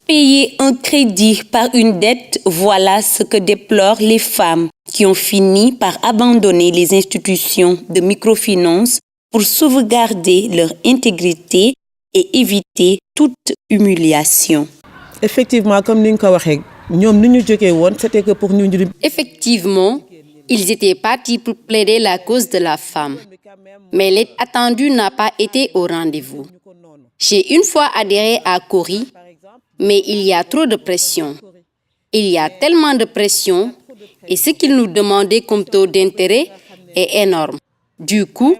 Payer un crédit par une dette, voilà ce que déplorent les femmes qui ont fini par abandonner les institutions de microfinance pour sauvegarder leur intégrité et éviter toute humiliation. Effectivement, comme nous l'avons dit, c'était que pour nous. Effectivement, ils étaient partis pour plaider la cause de la femme. Mais l'aide attendue n'a pas été au rendez-vous. J'ai une fois adhéré à Cori, mais il y a trop de pression. Il y a tellement de pression et ce qu'ils nous demandaient comme taux d'intérêt est énorme. Du coup,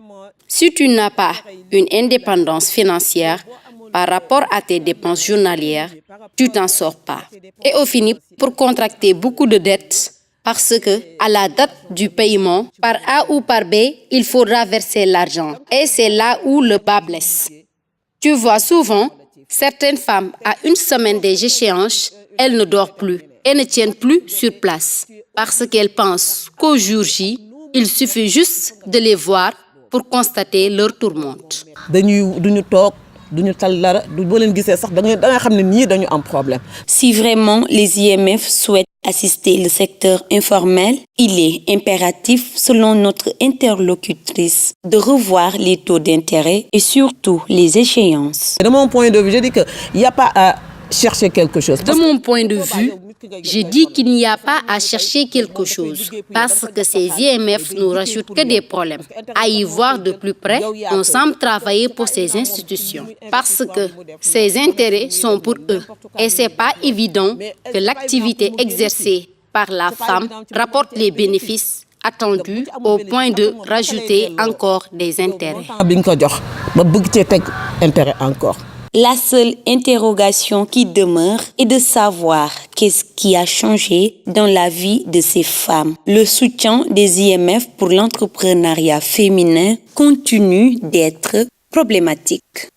si tu n'as pas une indépendance financière par rapport à tes dépenses journalières, tu t'en sors pas. Et au fini, pour contracter beaucoup de dettes, parce que à la date du paiement, par A ou par B, il faudra verser l'argent. Et c'est là où le bas blesse. Tu vois souvent, certaines femmes, à une semaine des échéances, elles ne dorment plus et ne tiennent plus sur place parce qu'elles pensent qu'au jour J, il suffit juste de les voir pour constater leur tourmente. Si vraiment les IMF souhaitent assister le secteur informel, il est impératif, selon notre interlocutrice, de revoir les taux d'intérêt et surtout les échéances. De mon point de vue, je dis qu'il n'y a pas à chercher quelque chose. De mon point de vue, je dis qu'il n'y a pas à chercher quelque chose parce que ces IMF nous rajoutent que des problèmes. À y voir de plus près, on semble travailler pour ces institutions parce que ces intérêts sont pour eux. Et ce n'est pas évident que l'activité exercée par la femme rapporte les bénéfices attendus au point de rajouter encore des intérêts. La seule interrogation qui demeure est de savoir qu'est-ce qui a changé dans la vie de ces femmes. Le soutien des IMF pour l'entrepreneuriat féminin continue d'être problématique.